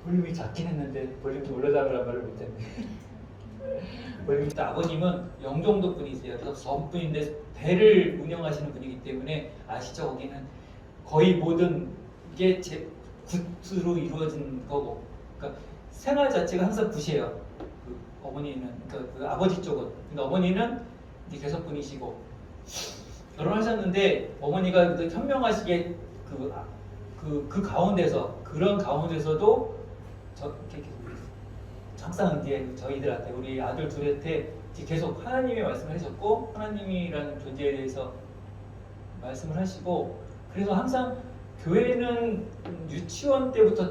볼륨이 작긴 했는데 볼륨 좀 올려달라는 말을 못했네. 볼륨이 아버님은 영종도 분이세요. 그래서 섬분인데 배를 운영하시는 분이기 때문에 아시죠? 거기는 거의 모든 게 굿으로 이루어진 거고, 그러니까 생활 자체가 항상 굿이에요. 그 어머니는, 그 아버지 쪽은. 근데 어머니는 이제 개석분이시고 결혼하셨는데 어머니가 현명하시게 그 가운데서, 그런 가운데서도 이렇게 항상 이제 저희들한테, 우리 아들 둘한테 계속 하나님의 말씀을 하셨고, 하나님이라는 존재에 대해서 말씀을 하시고, 그래서 항상 교회는 유치원 때부터,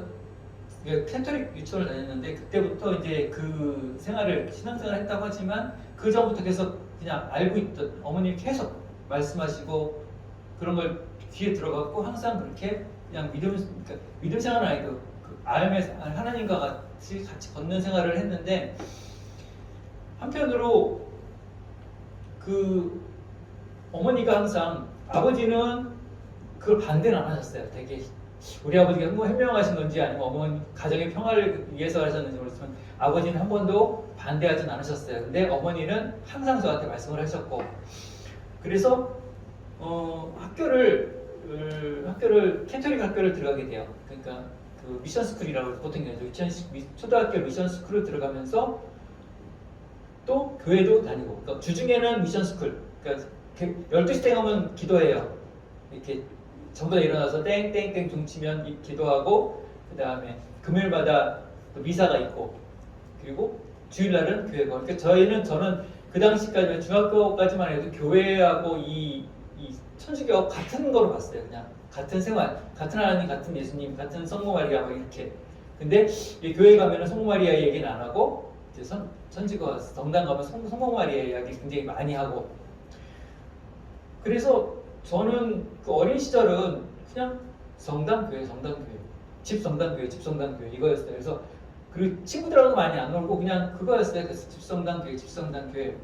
캐톨릭 유치원을 다녔는데 그때부터 이제 그 생활을, 신앙생활을 했다고 하지만 그 전부터 계속 그냥 알고 있던, 어머님이 계속 말씀하시고 그런 걸 귀에 들어갔고, 항상 그렇게 그냥 그러니까 믿음 생활은 아니고 그 하나님과 같이 걷는 생활을 했는데, 한편으로 그 어머니가 항상, 아버지는 그걸 반대는 안 하셨어요. 되게 우리 아버지가 뭐 현명하신 건지 아니면 어머니 가정의 평화를 위해서 하셨는지 모르지만 아버지는 한 번도 반대하진 않으셨어요. 근데 어머니는 항상 저한테 말씀을 하셨고, 그래서 학교를 캐톨릭 학교를 들어가게 돼요. 그러니까 그 미션 스쿨이라고 보통 얘기하죠. 초등학교 미션 스쿨을 들어가면서 또 교회도 다니고, 그러니까 주중에는 미션 스쿨, 그러니까 12시 땡 하면 기도해요. 이렇게 전부 다 일어나서 땡땡땡 종치면 기도하고, 그 다음에 금요일마다 또 미사가 있고, 그리고 주일날은 교회가. 그러니까 저는 그 당시까지, 중학교까지만 해도 교회하고 이 천주교하고 같은 거로 봤어요. 그냥 같은 생활, 같은 하나님, 같은 예수님, 같은 성모 마리아 막 이렇게. 근데 이 교회 가면은 성모 마리아 얘기는 안 하고, 이제 천주교 성당 가면 성모 마리아 이야기 굉장히 많이 하고. 그래서 저는 그 어린 시절은 그냥 성당교회, 집성당교회 이거였어요. 그래서 그리고 친구들하고 많이 안 놀고 그냥 그거였어요. 그래서 집성당교회.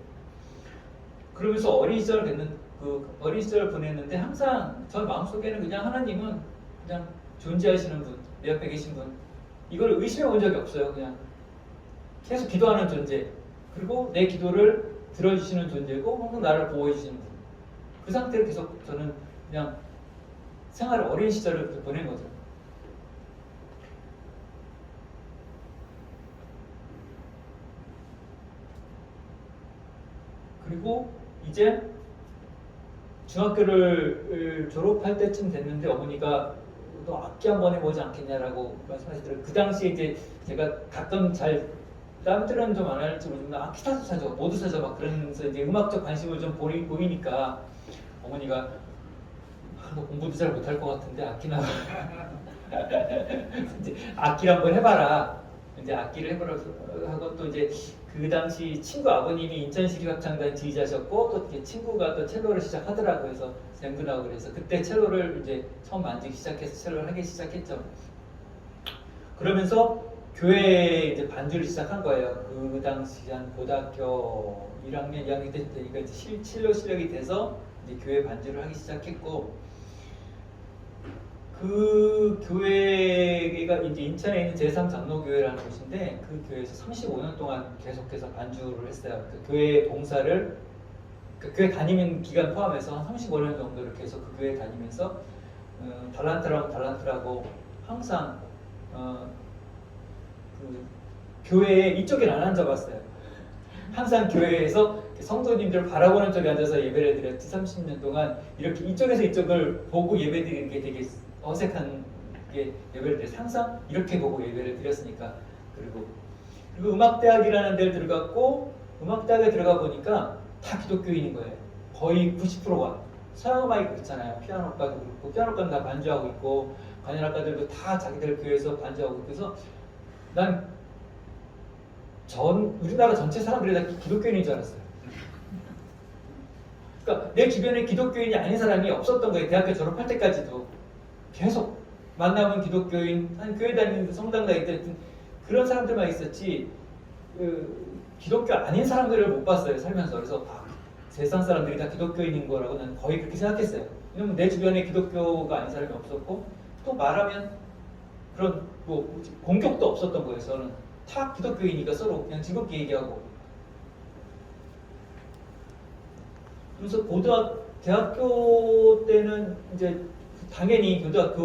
그러면서 어린 시절 보냈는데, 항상 저 마음속에는 그냥 하나님은 그냥 존재하시는 분, 내 옆에 계신 분, 이걸 의심해 본 적이 없어요. 그냥 계속 기도하는 존재, 그리고 내 기도를 들어주시는 존재고 항상 나를 보호해 주시는 분. 그 상태로 계속 저는 그냥 생활을, 어린 시절을 보낸 거죠. 그리고 이제 중학교를 졸업할 때쯤 됐는데 어머니가 너 악기 한번 해보지 않겠냐라고 말씀하시더라고요. 그 당시에 이제 제가 가끔 남들은 좀 안 할지 모르지만 악기 사줘, 모두 사줘 막 그러면서 이제 음악적 관심을 좀 보이니까 어머니가 너 공부도 잘 못할 것 같은데 악기나 이제 악기를 한번 해봐라. 이제 악기를 해보라고 하고, 또 이제 그 당시 친구 아버님이 인천시립합창단 지휘자셨고, 또 친구가 또 첼로를 시작하더라고요. 그래서 샘분하고 그래서 그때 첼로를 이제 처음 만지기 시작해서 첼로를 하기 시작했죠. 그러면서 교회에 이제 반주를 시작한 거예요. 그 당시 한 고등학교 1학년, 2학년 때 되니까 이제 첼로 실력이 돼서 이제 교회 반주를 하기 시작했고, 그 교회가 이제 인천에 있는 제3장로교회라는 곳인데, 그 교회에서 35년 동안 계속해서 반주를 했어요. 그 교회 봉사를, 그 교회 다니는 기간 포함해서 한 35년 정도를 계속 그 교회 다니면서 달란트라고 항상 그 교회에 이쪽에는 안 앉아봤어요. 항상 교회에서 성도님들을 바라보는 쪽에 앉아서 예배를 드렸지. 30년 동안 이렇게 이쪽에서 이쪽을 보고 예배드리는 게 되게 어색한 게, 예배를 드려서 항상 이렇게 보고 예배를 드렸으니까. 그리고 음악대학이라는 데를 들어갔고, 음악대학에 들어가 보니까 다 기독교인인 거예요. 거의 90%가. 서양음악이 그렇잖아요. 피아노과도 그렇고, 피아노과는 다 반주하고 있고, 관현악가들도 다 자기들 교회에서 반주하고 있고. 그래서 난 우리나라 전체 사람들이 다 기독교인인 줄 알았어요. 그러니까 내 주변에 기독교인이 아닌 사람이 없었던 거예요. 대학교 졸업할 때까지도 계속 만나면 기독교인, 한 교회 다니는 성당 다닐 때 그런 사람들만 있었지, 기독교 아닌 사람들을 못 봤어요, 살면서. 그래서 세상 사람들이 다 기독교인인 거라고 난 거의 그렇게 생각했어요. 왜냐면 내 주변에 기독교가 아닌 사람이 없었고, 또 말하면 그런 뭐 공격도 없었던 거예요. 저는 다 기독교인이니까 서로 그냥 즐겁게 얘기하고. 그래서 대학교 때는 이제 당연히 고등학교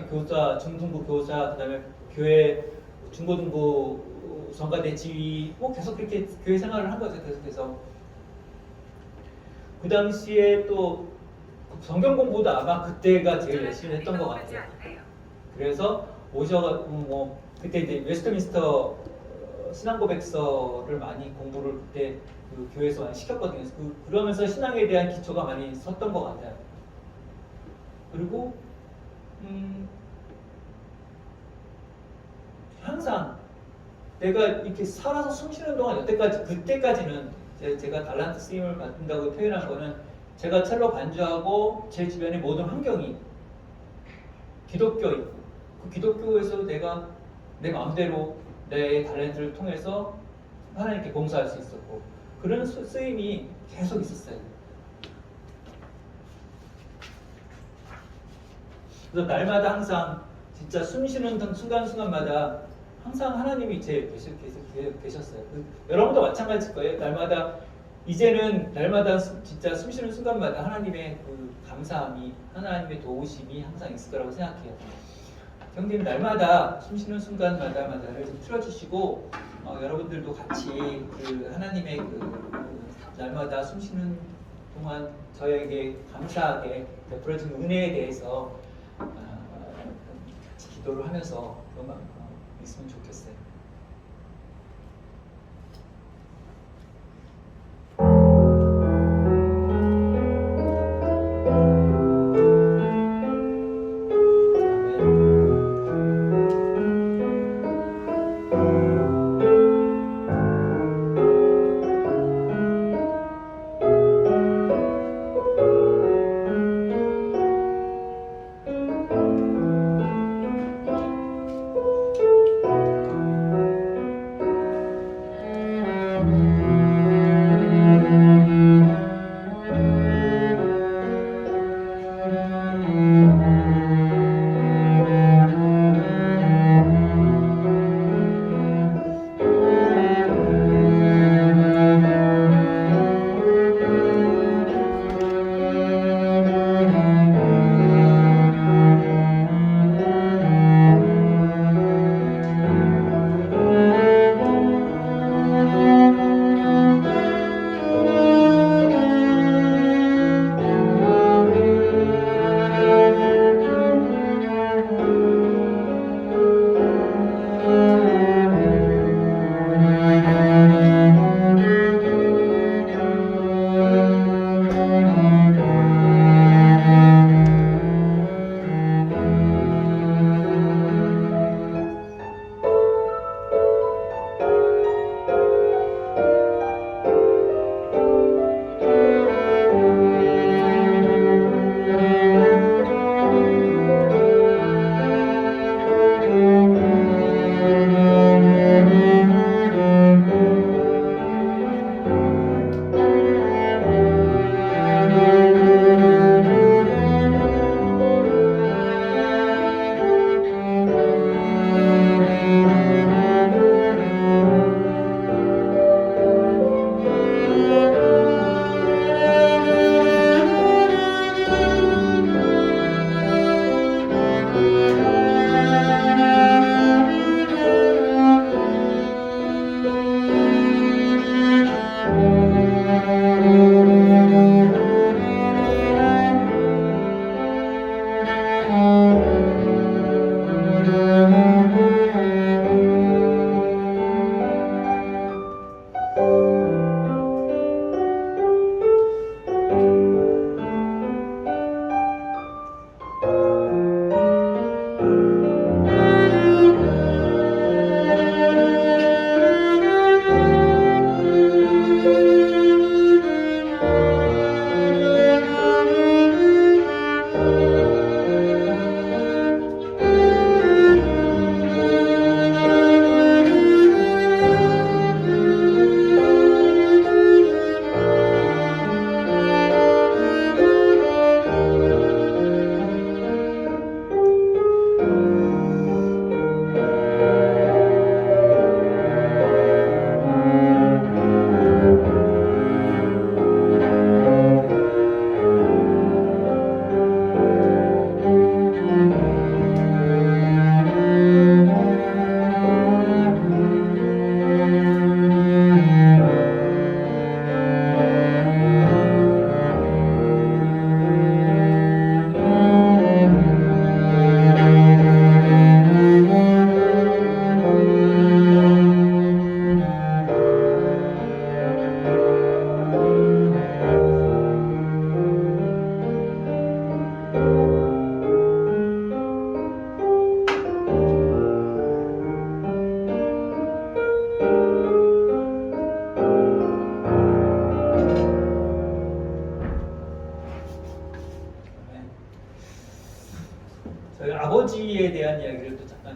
교사, 중등부 교사, 그다음에 교회 중고등부 성가대 지휘 뭐 계속 그렇게 교회 생활을 한 거죠. 계속해서 그 당시에 또 성경 공부도 아마 그때가 제일 열심히 했던 것 같아요. 그래서 뭐 그때 이제 웨스트민스터 신앙고백서를 많이 공부를 그때 그 교회에서 많이 시켰거든요. 그러면서 신앙에 대한 기초가 많이 섰던 것 같아요. 그리고 항상 내가 이렇게 살아서 숨쉬는 동안 그때까지는 제가 달란트 쓰임을 받는다고 표현한 거는 제가 첼로 반주하고 제 주변의 모든 환경이 기독교이고 그 기독교에서 내가 내 마음대로 내 달란트를 통해서 하나님께 봉사할 수 있었고 그런 쓰임이 계속 있었어요. 그래서 날마다 항상 진짜 숨쉬는 순간순간마다 항상 하나님이 계속 계셨어요. 여러분도 마찬가지일 거예요. 이제는 날마다 진짜 숨쉬는 순간마다 하나님의 그 감사함이, 하나님의 도우심이 항상 있을 거라고 생각해요. 형님 날마다 숨쉬는 순간마다를 좀 틀어주시고 여러분들도 같이 그 하나님의 날마다 숨쉬는 동안 저에게 감사하게 베풀어진 은혜에 대해서 기도를 하면서 있으면 좋겠어요.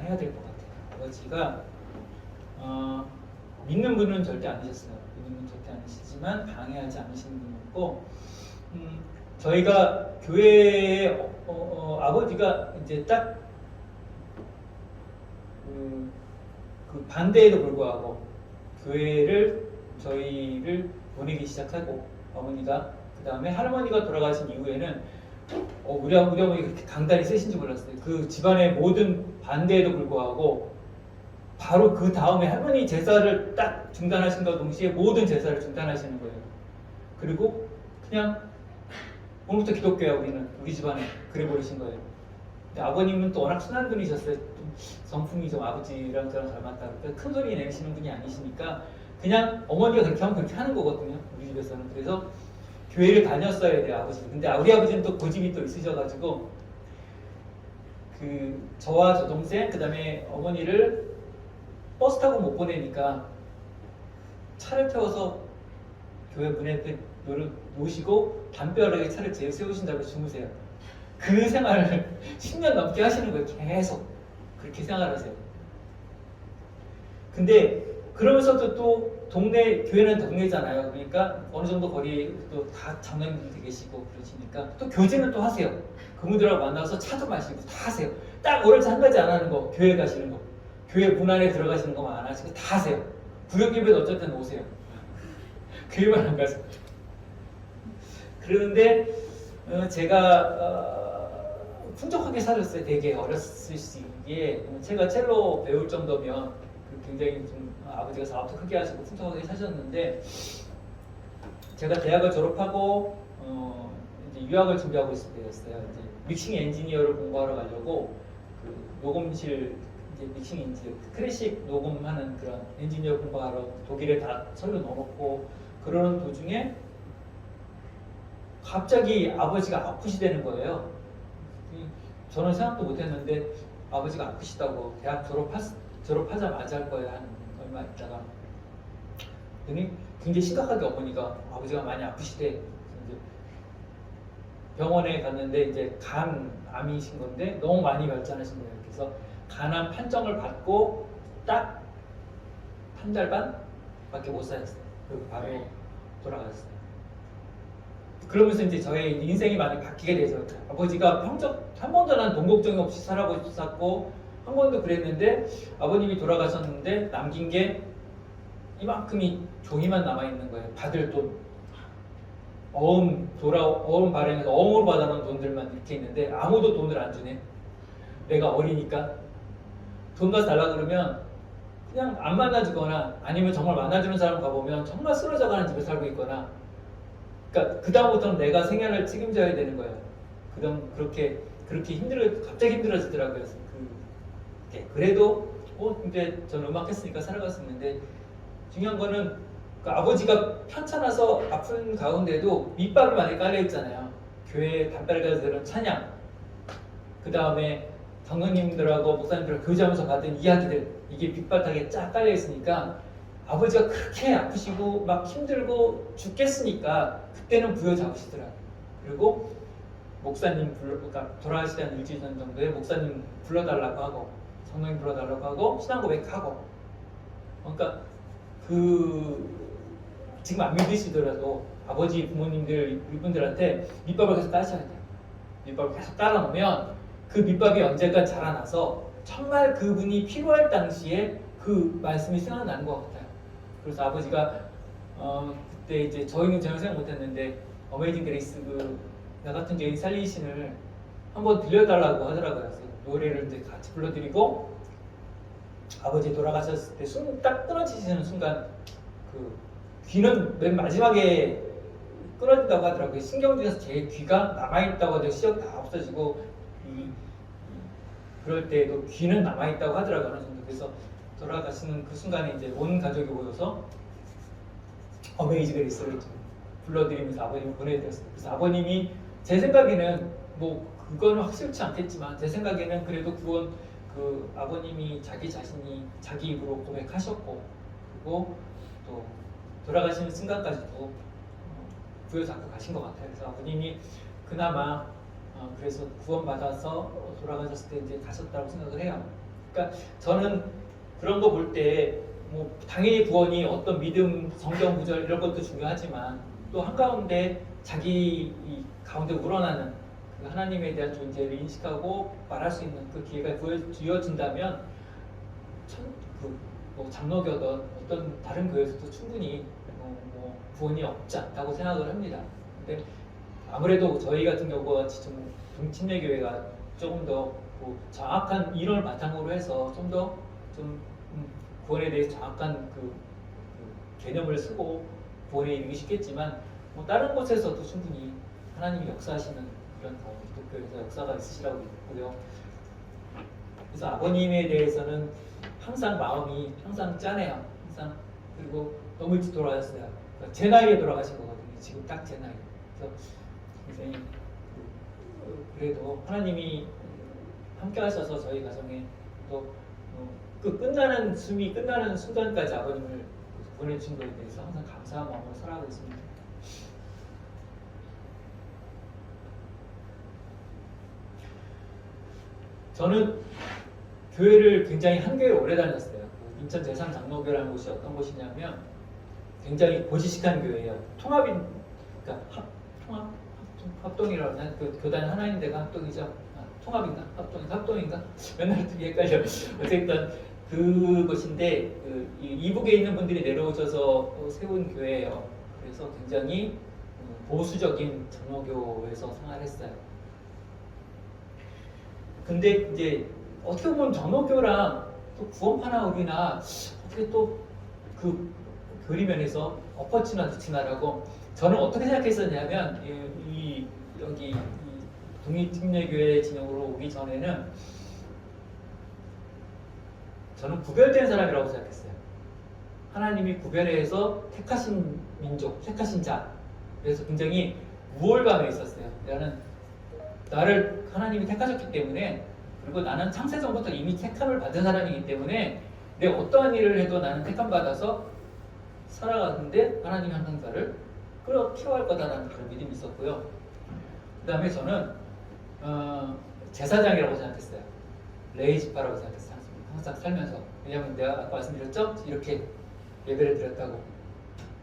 해야 될 것 같아요. 아버지가 믿는 분은 절대 아니셨어요. 믿는 분은 절대 아니시지만 방해하지 않으시는 분이었고, 저희가 교회에 아버지가 이제 딱 그 반대에도 불구하고 교회를 저희를 보내기 시작하고, 어머니가 그 다음에 할머니가 돌아가신 이후에는 우리 어머니 그렇게 강단이 세신지 몰랐어요. 그 집안의 모든 반대에도 불구하고 바로 그 다음에 할머니 제사를 딱 중단하신과 동시에 모든 제사를 중단하시는 거예요. 그리고 그냥 오늘부터 기독교야 우리는, 우리 집안에, 그래 버리신 거예요. 근데 아버님은 또 워낙 순한 분이셨어요. 좀 성품이 좀 아버지랑 저랑 닮았다. 그러니까 큰 소리 내시는 분이 아니시니까 그냥 어머니가 그렇게 하면 그렇게 하는 거거든요. 우리 집에서는. 그래서 교회를 다녔어야 돼요, 아버지. 근데 우리 아버지는 또 고집이 또 있으셔가지고 그 저와 저 동생 그다음에 어머니를 버스 타고 못 보내니까 차를 태워서 교회 문 앞에 놓으시고 담벼락에 차를 세우신 다음에 주무세요. 그 생활을 10년 넘게 하시는 거예요. 계속 그렇게 생활하세요. 근데 그러면서도 또 동네, 교회는 동네잖아요. 그러니까 어느 정도 거리에 또 다 장로님들 계시고 그러시니까 또 교제는 또 하세요. 그분들하고 만나서 차도 마시고 다 하세요. 딱 오늘 한 가지 안 하는 거, 교회 가시는 거. 교회 문 안에 들어가시는 거만 안 하시고 다 하세요. 구역예배도 어쨌든 오세요. 교회만 안 가서. 그런데 제가 풍족하게 살았어요. 되게 어렸을 시기에. 제가 첼로 배울 정도면 굉장히 좀 아버지가 사업도 크게 하시고 풍족하게 사셨는데, 제가 대학을 졸업하고 이제 유학을 준비하고 있을 때였어요. 이제 믹싱 엔지니어를 공부하러 가려고 그 녹음실, 이제 믹싱 엔지니어, 클래식 녹음하는 그런 엔지니어 공부하러 독일에 다 서류 넣어놓고 그러는 도중에 갑자기 아버지가 아프시다는 거예요. 저는 생각도 못했는데 아버지가 아프시다고, 대학 졸업하자마자 할 거예요. 한 얼마 있다가. 그랬더니 굉장히 심각하게 어머니가 아버지가 많이 아프시대. 이제 병원에 갔는데 이제 간암이신 건데 너무 많이 발전하신 거예요. 그래서 간암 판정을 받고 딱 한 달 반밖에 못 살았어요. 그리고 바로 돌아가셨어요. 그러면서 이제 저의 인생이 많이 바뀌게 되죠. 아버지가 한 번도 난 돈 걱정 없이 살았고 한 번도 그랬는데 아버님이 돌아가셨는데 남긴 게 이만큼이 종이만 남아 있는 거예요. 받을 돈, 어음 발행해서 어음으로 받아놓은 돈들만 이렇게 있는데 아무도 돈을 안 주네. 내가 어리니까 돈 가서 달라 그러면 그냥 안 만나주거나, 아니면 정말 만나주는 사람 가보면 정말 쓰러져가는 집에 살고 있거나. 그러니까 그 다음부터는 내가 생활을 책임져야 되는 거예요. 그다음 그렇게 갑자기 힘들어지더라고요. 그래도 근데 저는 음악 했으니까 살아갔었는데, 중요한 거는 그 아버지가 편찮아서 아픈 가운데도 밑밥이 많이 깔려 있잖아요. 교회 담벼락에서 들은 찬양, 그 다음에 장로님들하고 목사님들하고 교제하면서 받은 이야기들, 이게 밑바닥에 쫙 깔려 있으니까 아버지가 그렇게 아프시고 막 힘들고 죽겠으니까 그때는 부여잡으시더라고요. 그리고 목사님 그러니까 돌아가시기 한 일주일 전 정도에 목사님 불러달라고 하고, 성령님 불러달라고 하고, 신앙 고백하고. 그러니까 지금 안 믿으시더라도 아버지 부모님들 이분들한테 밑밥을 계속 따셔야 돼요. 밑밥을 계속 깔아놓으면 그 밑밥이 언젠가 자라나서 정말 그분이 필요할 당시에 그 말씀이 생각나는 것 같아요. 그래서 아버지가 그때 이제 저희는 전혀 생각 못했는데 어메이징 그레이스 나 같은 죄인 살리신을 한번 들려달라고 하더라고요. 그래서 노래를 이제 같이 불러드리고, 아버지 돌아가셨을 때 딱 끊어지시는 순간 그 귀는 맨 마지막에 끊어진다고 하더라고요. 신경 중에서 제 귀가 남아있다고 하더라고요. 시력 다 없어지고 그럴 때에도 귀는 남아있다고 하더라고요. 어느 정도. 그래서 돌아가시는 그 순간에 이제 온 가족이 모여서 어메이징 그레이스를 불러드리면서 아버님을 보내드렸어요. 그래서 아버님이 제 생각에는 뭐 그거는 확실치 않겠지만, 제 생각에는 그래도 그건 그 아버님이 자기 자신이 자기 입으로 고백하셨고, 그리고 또 돌아가시는 순간까지도 부여잡고 가신 것 같아요. 그래서 아버님이 그나마 그래서 구원받아서 돌아가셨을 때 이제 가셨다고 생각을 해요. 그러니까 저는 그런 거 볼 때 뭐 당연히 구원이 어떤 믿음, 성경 구절 이런 것도 중요하지만 또 한가운데 자기 이 가운데 우러나는 그 하나님에 대한 존재를 인식하고 말할 수 있는 그 기회가 주어진다면 뭐 장로교든 어떤 다른 교회에서도 충분히 뭐 구원이 없지 않다고 생각을 합니다. 근데 아무래도 저희 같은 경우가 좀 동침례교회가 조금 더뭐 정확한 이론을 바탕으로 해서 좀 더 좀 구원에 대해서 정확한 그 개념을 쓰고 구원에 이르기 쉽겠지만 뭐 다른 곳에서도 충분히 하나님이 역사하시는 그런 기독교에서 역사가 있으시라고 믿고요. 그래서 아버님에 대해서는 항상 마음이 항상 짠해요. 항상. 그리고 너무 일찍 돌아가셨어요. 그러니까 제 나이에 돌아가신 거거든요. 지금 딱 제 나이. 그래서 굉장히 그래도 하나님이 함께 하셔서 저희 가정에 또 그 끝나는 숨이 끝나는 순간까지 아버님을 보내주신 것에 대해서 항상 감사한 마음으로 살아가고 있습니다. 저는 교회를 굉장히 한 교회 오래 다녔어요. 인천 제삼장로교라는 곳이 어떤 곳이냐면 굉장히 고지식한 교회예요. 통합인, 그러니까 합동이라고 하나? 그 교단 하나인 데가 합동이죠. 통합인가? 합동인가? 맨날 되게 헷갈려. 어쨌든 그곳인데 이북에 있는 분들이 내려오셔서 세운 교회예요. 그래서 굉장히 보수적인 장로교에서 생활했어요. 근데 이제 어떻게 보면 장로교랑 또 구원파나 우리나 어떻게 또 그 교리 면에서 엎어치나 뒤치나라고 저는 어떻게 생각했었냐면 여기 독립침례교회 진영으로 오기 전에는 저는 구별된 사람이라고 생각했어요. 하나님이 구별해서 택하신 민족, 택하신 자. 그래서 굉장히 우월감에 있었어요. 나를 하나님이 택하셨기 때문에 그리고 나는 창세전부터 이미 택함을 받은 사람이기 때문에 내 어떠한 일을 해도 나는 택함 받아서 살아가는데 하나님이 항상 나를 키워할 거다라는 그런 믿음이 있었고요. 그 다음에 저는 제사장이라고 생각했어요. 레이 지파라고 생각했어요. 항상 살면서. 왜냐하면 내가 아까 말씀드렸죠? 이렇게 예배를 드렸다고.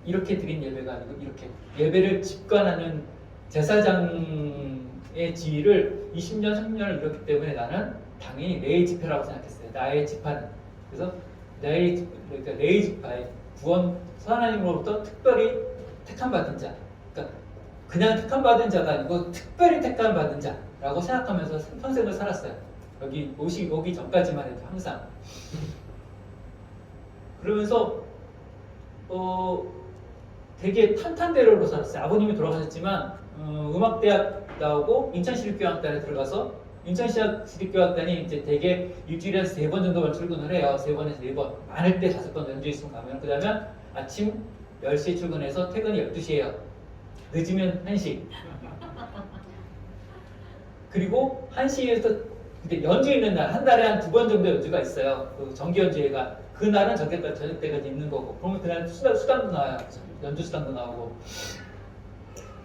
이렇게 드린 예배가 아니고 이렇게 예배를 집관하는 제사장의 지위를 20년, 30년을 이뤘기 때문에 나는 당연히 레이 지파라고 생각했어요. 나의 지파는. 그래서 그러니까 레이 지파의 구원 하나님으로부터 특별히 택함받은 자. 그러니까 그냥 택함받은 자가 아니고 특별히 택함받은 자라고 생각하면서 평생을 살았어요. 여기 오기 전까지만 해도 항상. 그러면서 되게 탄탄대로로 살았어요. 아버님이 돌아가셨지만 음악대학 나오고 인천시립교향단에 들어가서 인천시립교향단이 이제 되게 일주일에 3번 정도만 출근을 해요. 3번에서 4번. 많을 때 5번 연주 있으면 가면. 그러면 아침 10시에 출근해서 퇴근이 12시예요. 늦으면 1시. 그리고 1시에서 근데 연주 있는 날, 한 달에 한 2번 정도 연주가 있어요. 그 정기 연주회가. 그날은 저녁 때까지 있는 거고. 그러면 그날 수당도 나와요. 연주 수당도 나오고.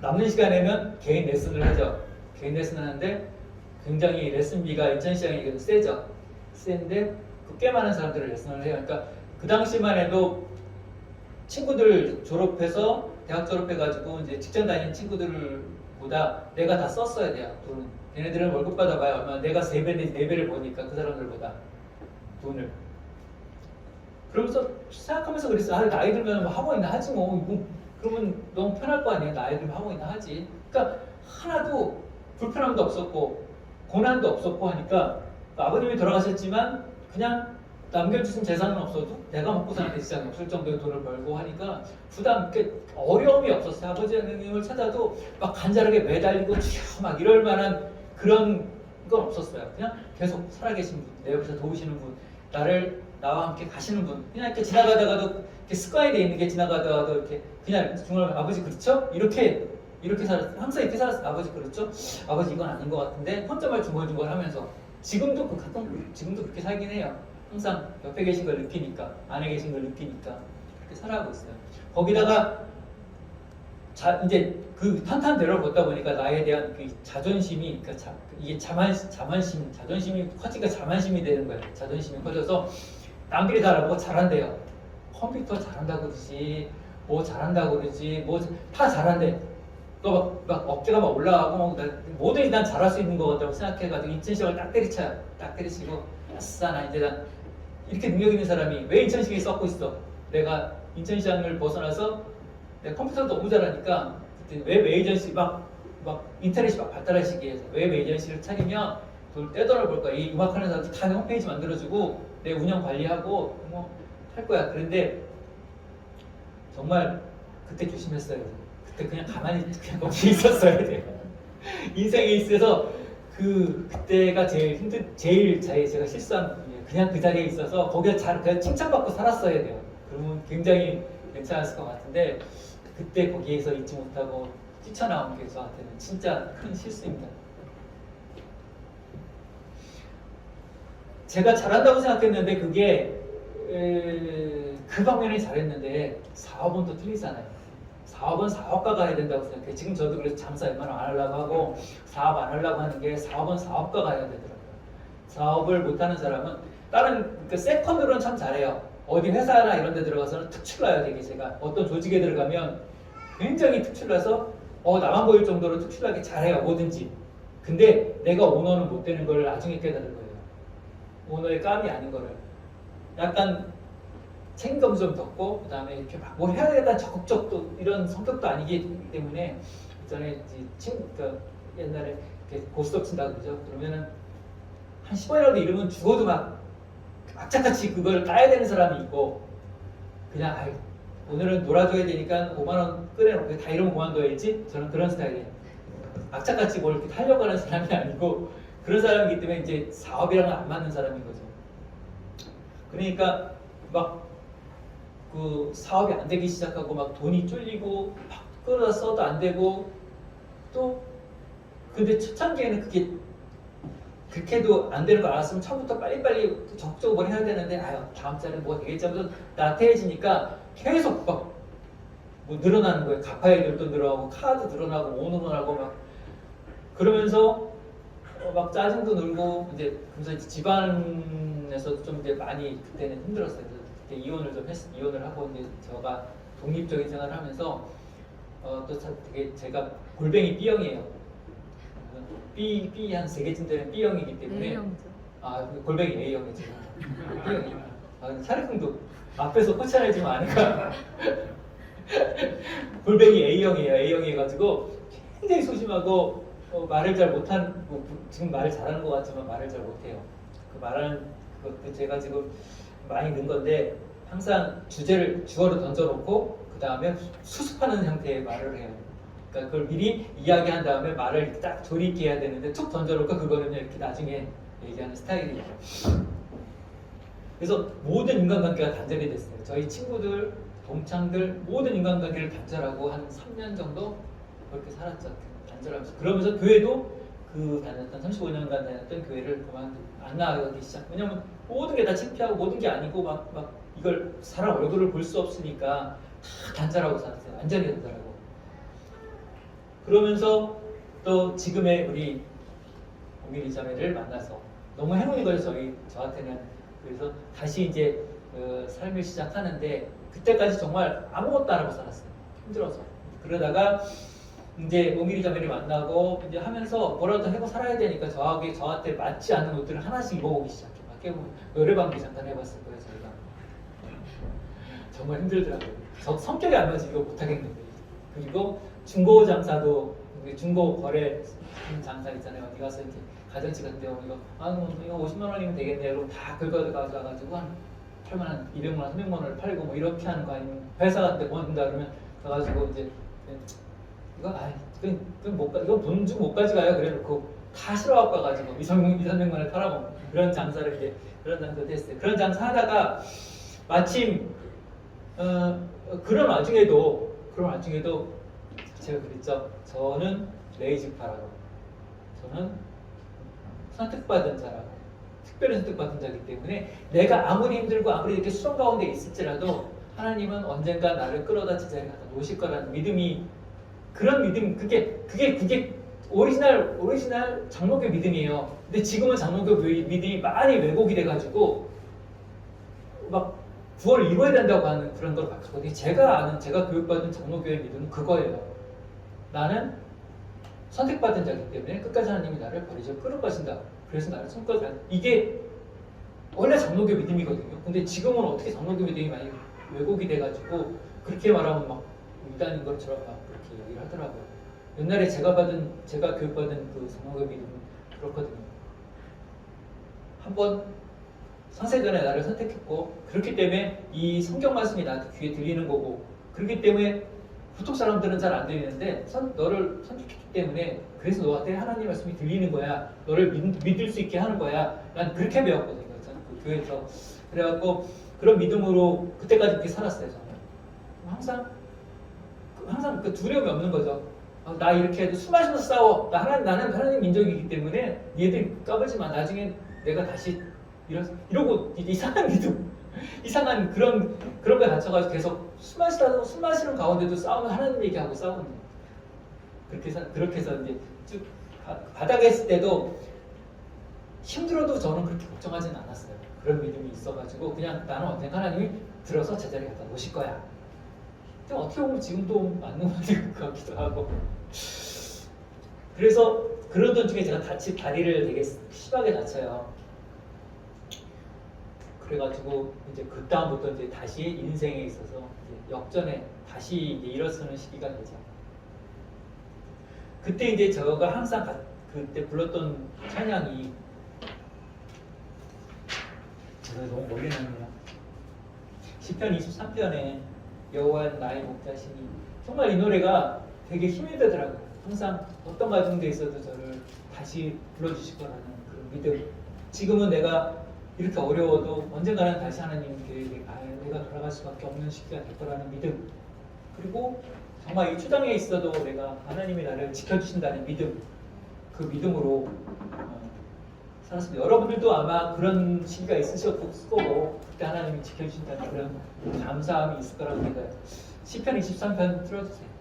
남는 시간에는 개인 레슨을 하죠. 개인 레슨을 하는데 굉장히 레슨비가 인천시장이 세죠. 센데 꽤 많은 사람들을 레슨을 해요. 그러니까 그 당시만 해도 친구들 졸업해서 대학 졸업해가지고 이제 직장 다니는 친구들보다 내가 다 썼어야 돼요. 돈은. 얘네들은 월급 받아봐야 얼마 내가 3배, 4배를 버니까 그 사람들보다 돈을. 그러면서 생각하면서 그랬어요. 나이 들면 뭐 학원이나 하지 뭐. 그러면 너무 편할 거 아니에요. 나이 들면 학원이나 하지. 그러니까 하나도 불편함도 없었고 고난도 없었고 하니까 아버님이 돌아가셨지만 그냥 남겨주신 재산은 없어도 내가 먹고 사는 데 지장이 없을 정도의 돈을 벌고 하니까 부담, 어려움이 없었어요. 아버지님을 찾아도 막 간절하게 매달리고 주여 막 이럴 만한 그런 건 없었어요. 그냥 계속 살아계신 분, 내 옆에서 도우시는 분, 나와 함께 가시는 분, 그냥 이렇게 지나가다가도 이렇게 습관이 돼 있는 게 지나가다가도 이렇게 그냥 중얼 아버지 그렇죠? 이렇게 살았어요. 항상 이렇게 살았어요. 아버지 그렇죠? 아버지 이건 아닌 것 같은데 혼자말 중얼중얼 하면서 지금도 그렇게 살긴 해요. 항상 옆에 계신 걸 느끼니까, 안에 계신 걸 느끼니까 그렇게 살아가고 있어요. 거기다가 이제 그 탄탄대로를 걷다 보니까 나에 대한 그 자존심이, 그러니까 이게 자존심이 커지니까 자만심이 되는 거예요. 자존심이 커져서 남들이 다 나보고 잘한대요. 컴퓨터 잘한다고 그러지, 뭐 잘한다고 그러지, 뭐 다 잘한대. 막 어깨가 막 올라가고 뭐든지 난 잘할 수 있는 것 같다고 생각해가지고 인천시험을 딱 때리쳐요. 딱 때리치고 아싸 나 이제 난 이렇게 능력 있는 사람이 왜 인천시험에 썼고 있어? 내가 인천시험을 벗어나서 내가 컴퓨터 너무 잘하니까 그때 웹 에이전시 막 인터넷이 막 발달할 시기에 웹 에이전시를 차리면 돈 떼돈을 벌 거야. 이 음악하는 사람들 다 홈페이지 만들어주고 내 운영 관리하고 뭐 할 거야. 그런데 정말 그때 조심했어요. 그때 그냥 가만히 그냥 거기 있었어야 돼요. 인생에 있어서 그때가 제일 제가 실수한 그냥 그 자리에 있어서 거기에 그냥 칭찬받고 살았어야 돼요. 그러면 굉장히 괜찮았을 것 같은데 그때 거기에서 잊지 못하고 뛰쳐나온 게 저한테는 진짜 큰 실수입니다. 제가 잘한다고 생각했는데 그게 그 방면에 잘했는데 사업은 또 틀리잖아요. 사업은 사업가가 해야 된다고 생각해요. 지금 저도 그래서 장사 웬만하면 안 하려고 하고 사업 안 하려고 하는 게 사업은 사업가가 해야 되더라고요. 사업을 못하는 사람은 다른 그 세컨드로는 참 잘해요. 어디 회사나 이런 데 들어가서는 특출나요. 되게 제가 어떤 조직에 들어가면 굉장히 특출나서 나만 보일 정도로 특출나게 잘해요. 뭐든지. 근데 내가 오너는 못 되는 걸 나중에 깨달은 거예요. 오너의 깜이 아닌 거를. 약간 책임감 좀 덮고 그다음에 이렇게 막 뭘 해야 되겠다는 적극적도 이런 성격도 아니기 때문에 전에 그러니까 옛날에 이렇게 고스톱 친다고 그러죠. 그러면은 한 10원이라도 잃으면 죽어도 막 악착같이 그걸 따야 되는 사람이 있고 그냥 오늘은 놀아줘야 되니까 5만 원 꺼내놓고 다 잃으면 그만둬야지. 저는 그런 스타일이에요. 악착같이 뭘 이렇게 하려고 하는 사람이 아니고 그런 사람이기 때문에 이제 사업이랑은 안 맞는 사람인 거죠. 그러니까 막 그 사업이 안 되기 시작하고 막 돈이 쫄리고 막 끌어다 써도 안 되고 또 근데 초창기에는 그게 그렇게도 안 되는 걸 알았으면 처음부터 빨리빨리 적극적으로 해야 되는데 다음 달에 뭐가 되겠지 하면서 나태해지니까 계속 막 뭐 늘어나는 거예요. 갚아야 될 돈 늘어나고 카드 늘어나고 뭐 늘어나고 막 그러면서 막 짜증도 늘고 이제 그래서 집안에서 좀 이제 많이 그때는 힘들었어요. 그때 이혼을 이혼을 하고 이제 제가 독립적인 생활을 하면서 또 되게 제가 골뱅이 B형이에요. B 한 3개쯤 되는 B형이기 때문에 A형이죠. 골뱅이 A형이죠. B형이요. 샤르쿵도 앞에서 꽂혀내지만 아니까 골뱅이 A형이에요. A형이 해가지고 굉장히 소심하고 말을 잘 못하는 지금 말을 잘하는 것 같지만 말을 잘 못해요. 그 말하는 것도 제가 지금 많이 는 건데 항상 주어를 던져놓고 그 다음에 수습하는 형태의 말을 해요. 그러니까 그걸 미리 이야기한 다음에 말을 딱 조리 있게 해야 되는데 툭 던져놓고 그거는 이렇게 나중에 얘기하는 스타일이에요. 그래서 모든 인간관계가 단절이 됐어요. 저희 친구들, 동창들 모든 인간관계를 단절하고 한 3년 정도 그렇게 살았죠. 단절하면서 그러면서 교회도 다녔던 35년간 다녔던 교회를 안 나가기 시작. 왜냐면 모든 게 다 창피하고 모든 게 아니고 막 이걸 사람 얼굴을 볼 수 없으니까 다 단절하고 살았어요. 완전히 단절하고. 그러면서 또 지금의 우리 오미리 자매를 만나서 너무 행운인 거죠. 저한테는. 그래서 다시 이제 삶을 시작하는데 그때까지 정말 아무것도 안 하고 살았어요. 힘들어서. 그러다가 이제 오미리 자매를 만나고 이제 하면서 뭐라도 하고 살아야 되니까 저한테 맞지 않는 옷들을 하나씩 입어보기 시작해요. 노래방도 잠깐 해봤을 거예요. 저희가 정말 힘들더라고요. 저 성격이 안 맞아서 이거 못하겠는데. 그리고 중고 장사도 중고 거래 장사 있잖아요. 어디 가서 이렇게 가전치 같은 데 오면 이거 50만 원이면 되겠네요. 그럼 다 긁어 가져가지고 한 8만 원, 200만 원, 300만 원을 팔고 뭐 이렇게 하는 거 아니면 회사 같은 데 보낸다 그러면 가가지고 이제 이거 돈 주고 못 가져가요. 그래놓고 다 싫어하고 가가지고 200만 원을 팔아먹는 그런 장사를 이제 그런 장사도 했어요. 그런 장사 하다가 마침 그런 와중에도 제가 그랬죠. 저는 레이직파라고. 저는 선택받은 자라고. 특별히 선택받은 자이기 때문에 내가 아무리 힘들고 아무리 이렇게 수렁 가운데 있을지라도 하나님은 언젠가 나를 끌어다 제자리에 갖다 놓으실 거라는 믿음이 그런 믿음, 그게 오리지널 장로교 믿음이에요. 근데 지금은 장로교 믿음이 많이 왜곡이 돼가지고 막 구원을 이루어야 된다고 하는 그런 걸 봤거든요. 제가 교육받은 장로교의 믿음은 그거예요. 나는 선택받은 자이기 때문에 끝까지 하나님이 나를 버리지 끌어 가신다. 그래서 나를 손까지 이게 원래 장로교 믿음이거든요. 근데 지금은 어떻게 장로교 믿음이 많이 왜곡이 돼가지고 그렇게 말하면 막 이단인 것처럼 막 그렇게 얘기를 하더라고요. 옛날에 제가 교육받은 그 장로교 믿음은 그렇거든요. 한번 창세전에 나를 선택했고 그렇기 때문에 이 성경 말씀이 나한테 귀에 들리는 거고 그렇기 때문에 보통 사람들은 잘 안 들리는데 너를 선택했기 때문에 그래서 너한테 하나님 말씀이 들리는 거야. 너를 믿을 수 있게 하는 거야. 난 그렇게 배웠거든요. 저는 그 교회에서. 그래갖고 그런 믿음으로 그때까지 그렇게 살았어요. 저는 항상 그 두려움이 없는 거죠. 나 이렇게 해도 술 마시면서 싸워. 나는 하나님 민족이기 때문에 얘들 까불지 마. 나중에 내가 다시 이러고 이상한 믿음, 이상한 그런 거에 갇혀가지고 계속 술 마시는 가운데도 싸우면 하나님 얘기하고 싸우는 거예요. 그렇게 해서 이제 쭉 바닥에 있을 때도 힘들어도 저는 그렇게 걱정하지는 않았어요. 그런 믿음이 있어가지고 그냥 나는 언젠가 하나님이 들어서 제자리에 갖다 놓으실 거야. 근데 어떻게 보면 지금도 맞는 것 같기도 하고. 그래서 그러던 중에 제가 다리를 되게 심하게 다쳐요. 그래가지고 이제 그 다음부터 이제 다시 인생에 있어서 이제 역전에 다시 이제 일어서는 시기가 되죠. 그때 이제 저가 항상 그때 불렀던 찬양이 제가 너무 멀리 나네요. 시편 23편에 여호와는 나의 목자시니 정말 이 노래가 되게 힘이 되더라고요. 항상 어떤 가정에 있어도 저를 다시 불러주실 거라는 그런 믿음. 지금은 내가 이렇게 어려워도 언젠가는 다시 하나님 계획에 내가 돌아갈 수밖에 없는 시기가 될 거라는 믿음. 그리고 정말 이 초장에 있어도 내가 하나님이 나를 지켜주신다는 믿음. 그 믿음으로 살았습니다. 여러분들도 아마 그런 시기가 있으실 거고 그때 하나님이 지켜주신다는 그런 감사함이 있을 거라고 믿어요. 시편 23편 틀어주세요.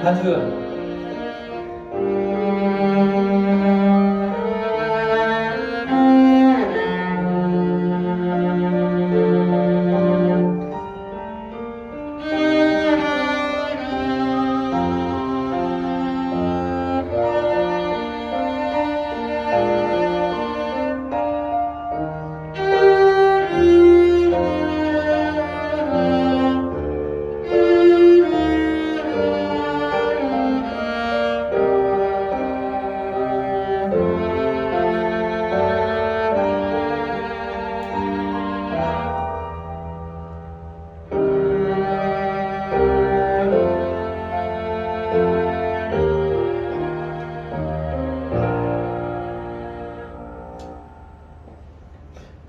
반주를 반주.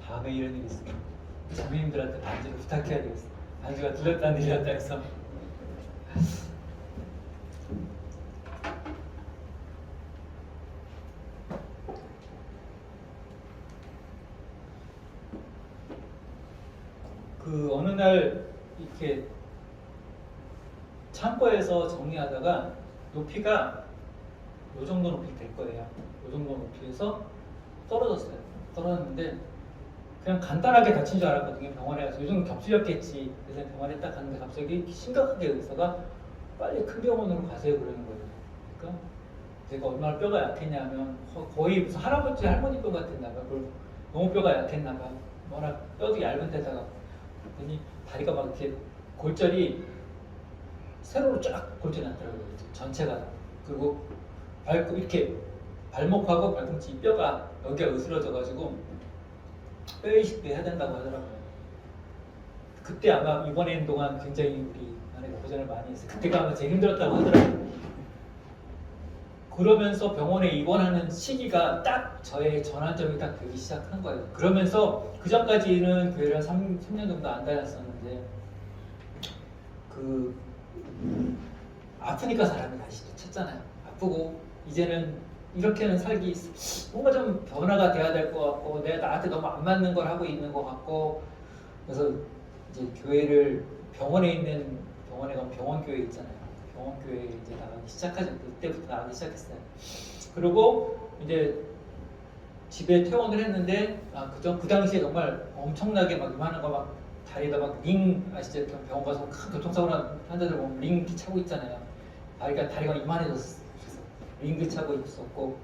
다음에 이런 일이 있으면 자매님들한테 반주를 부탁해야 되겠어. 반주가 들렸다 안 들렸다 해서. 그 어느 날 이렇게 창고에서 정리하다가 높이가 요 정도 높이 될 거예요. 요 정도 높이에서 떨어졌어요. 떨어졌는데 그냥 간단하게 다친 줄 알았거든요. 병원에 가서 요 정도 겹치렸겠지. 그래서 병원에 딱 갔는데 갑자기 심각하게 의사가 빨리 큰 병원으로 가세요 그러는 거예요. 그러니까 제가 얼마나 뼈가 약했냐면 거의 무슨 할아버지 할머니 뼈 같았나 봐요. 너무 뼈가 약했나 봐요. 워낙 뼈도 얇은 데다가 그랬더니 다리가 막 이렇게 골절이 세로로 쫙 골절이 났더라고요. 전체가. 그리고 이렇게 발목하고 발꿈치 뼈가 여기가 으스러져가지고 뼈 이식도 해야 된다고 하더라고요. 그때 아마 입원하는 동안 굉장히 우리 아내가 고생을 많이 했어요. 그때가 아마 제일 힘들었다고 하더라고요. 그러면서 병원에 입원하는 시기가 딱 저의 전환점이 딱 되기 시작한 거예요. 그러면서 그 전까지는 교회를 한 3년 정도 안 다녔었는데 아프니까 사람이 다시 또 찾잖아요. 아프고 이제는 이렇게는 살기 뭔가 좀 변화가 돼야 될 것 같고 내가 나한테 너무 안 맞는 걸 하고 있는 것 같고 그래서 이제 교회를 병원에 가면 병원 교회 있잖아요. 병원 교회에 이제 나가기 시작하죠. 그때부터 나가기 시작했어요. 그리고 이제 집에 퇴원을 했는데 그 당시에 정말 엄청나게 막 이만한 거 막 다리에다 막 링 아시죠? 병원 가서 큰 교통사고 난 환자들 보면 링 차고 있잖아요. 다리가 이만해졌어. 링도 차고 있었고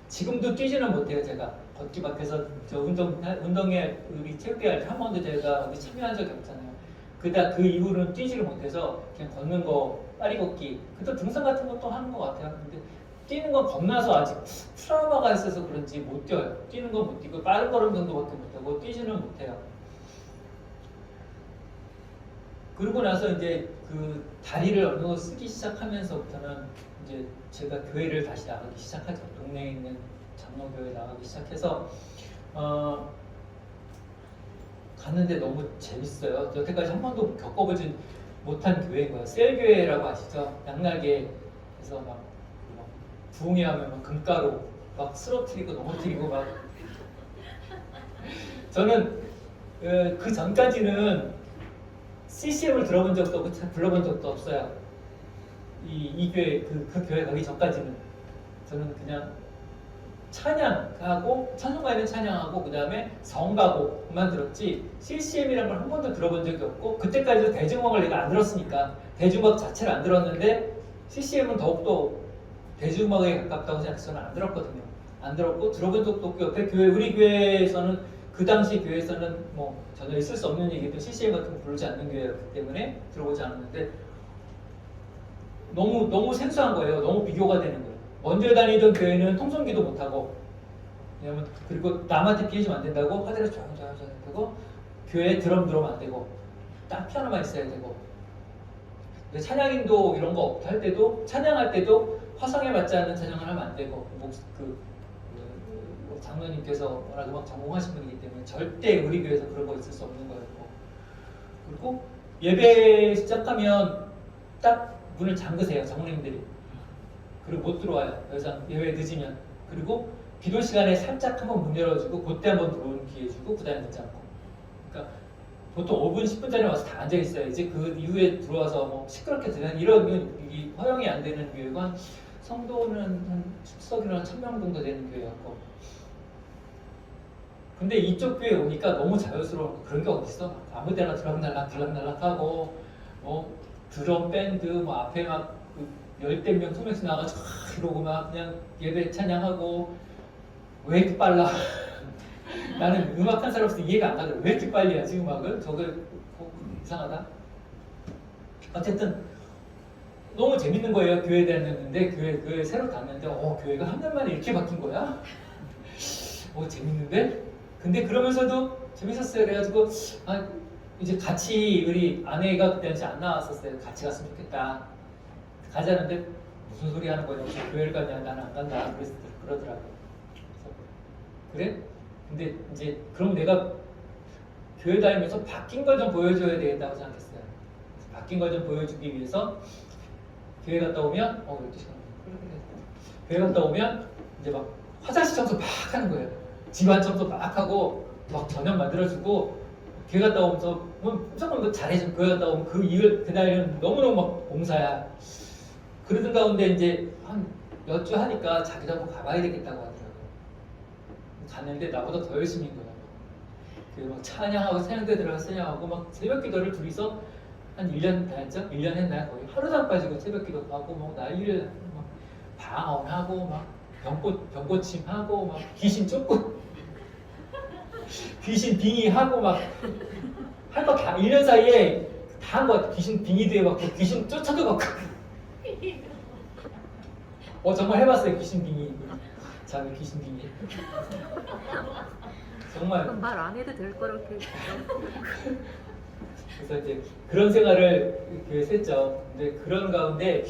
지금도 뛰지는 못해요. 제가 걷기 밖에서 저 운동에 우리 체육대회 할 때 한 번도 제가 거기 참여한 적이 없잖아요. 그 이후로는 뛰지를 못해서 그냥 걷는 거, 빠리 걷기, 그때 등산 같은 것도 하는 것 같아요. 근데 뛰는 건 겁나서 아직 트라우마가 있어서 그런지 못 뛰어요. 뛰는 건 못 뛰고 빠른 걸음 정도밖에 못하고 뛰지는 못해요. 그러고 나서 이제 그 다리를 어느 정도 쓰기 시작하면서부터는 이제 제가 교회를 다시 나가기 시작하죠. 동네에 있는 장로교회 나가기 시작해서 갔는데 너무 재밌어요. 여태까지 한 번도 겪어보지 못한 교회인 거예요. 셀교회라고 아시죠? 양날개에서 막 부흥회하면 막 금가루 막 쓰러뜨리고 넘어뜨리고 막 저는 그 전까지는 CCM을 들어본 적도 없고 불러본 적도 없어요. 이 교회 그 교회 가기 전까지는 저는 그냥 찬양하고 찬송가에는 찬양하고 그 다음에 성가곡만 들었지 CCM이라는 걸 한 번도 들어본 적이 없고 그때까지도 대중음악을 내가 안 들었으니까 대중음악 자체를 안 들었는데 CCM은 더욱더 대중음악에 가깝다고 생각해서 저는 안 들었거든요. 안 들었고 들어본 적도 없고 옆에 교회 우리 교회에서는 그 당시 교회에서는 뭐 전혀 있을 수 없는 얘기도 CCM 같은 거 부르지 않는 교회였기 때문에 들어보지 않았는데 너무 생소한 거예요. 너무 비교가 되는 거예요. 먼저 다니던 교회는 통성기도 못하고 왜냐면 그리고 남한테 피해주면 안 된다고 화대로 조용히 되고 교회에 드럼 안 되고 딱 피아노만 있어야 되고 찬양인도 이런 거 할 때도 찬양할 때도 화성에 맞지 않는 찬양을 하면 안 되고 장로님께서 워낙 음악 전공하신 분이기 때문에 절대 우리 교회에서 그런 거 있을 수 없는 거였고 그리고 예배 시작하면 딱 문을 잠그세요. 장로님들이. 그리고 못 들어와요. 더 이상 예배 늦으면. 그리고 기도 시간에 살짝 한번 문 열어주고 그때 한번 들어오는 기회 주고 그 다음에 문 잠고. 그러니까 보통 5분, 10분 전에 와서 다 앉아 있어요. 이제 그 이후에 들어와서 뭐 시끄럽게 되는 이런 이 허용이 안 되는 교회가 성도는 한 출석이랑 1000명 정도 되는 교회였고. 근데 이쪽 교회 오니까 너무 자연스러운 그런 게 어딨어? 아무데나 들락날락 하고 드럼 밴드 뭐 앞에 막 열댓 명, 20명씩 나가서 이러고 막 그냥 예배 찬양하고 왜 이렇게 빨라? 나는 음악한 사람으로서 이해가 안 가더라고. 왜 이렇게 빨리 하지 음악을? 저게 이상하다. 어쨌든 너무 재밌는 거예요. 교회에 다녔는데 교회 새로 갔는데 교회가 한 달 만에 이렇게 바뀐 거야? 재밌는데? 근데 그러면서도 재밌었어요. 그래가지고 이제 같이 우리 아내가 그때 안 나왔었어요. 같이 갔으면 좋겠다. 가자는데 무슨 소리 하는 거냐? 무슨 교회를 가냐? 나는 안 간다. 그러더라고요. 그래? 근데 이제 그럼 내가 교회 다니면서 바뀐 걸 좀 보여줘야 되겠다고 생각했어요. 바뀐 걸 좀 보여주기 위해서 교회 갔다 오면 12시간 교회 갔다 오면 이제 막 화장실 청소 막 하는 거예요. 집안 청소 막 하고 막 저녁 만들어주고 교회 갔다 오면서 무조건 뭐 잘해줘. 교회 갔다 오면 그날은 너무너무 막 봉사야. 그러던 가운데 이제 한 몇 주 하니까 자기도 한번 가봐야 되겠다고 하더라고요. 갔는데 나보다 더 열심히 한 거야. 막 찬양하고 찬양대 들어가서 찬양하고 막 새벽 기도를 둘이서 한 1년 다녔죠? 1년 했나요? 거의 하루도 안 빠지고 새벽 기도 하고 막 난리를 막 방언하고 막 병고침하고 막 귀신 쫓고 귀신 빙의하고 막 할 거 다 1년 사이에 다 한 거 귀신 빙의도 해봤고 귀신 쫓아도 봤고 정말 해봤어요. 귀신 빙의. 자기 귀신 빙의. 정말 말 안 해도 될 거라고 그래서 이제 그런 생활을 교회에서 했죠. 근데 그런 가운데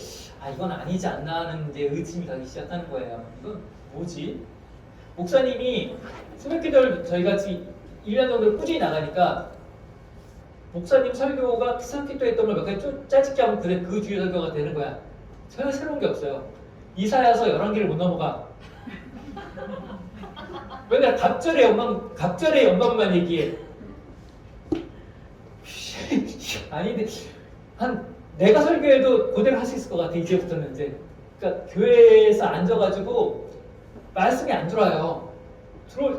이건 아니지 않나 하는 이제 의심이 가기 시작하는 거예요. 이건 뭐지? 목사님이 새벽기도를 저희 같이 1년 정도 꾸준히 나가니까 목사님 설교가 새벽기도 했던 걸 몇 가지 짜집기 하면 그 뒤에 설교가 되는 거야. 전혀 새로운 게 없어요. 이사야서 11개를 못 넘어가. 맨날 갑절의 영광만 얘기해. 아닌데 내가 설교해도 그대로 할 수 있을 것 같아. 이제부터는 이제 그러니까 교회에서 앉아가지고 말씀이 안 들어와요.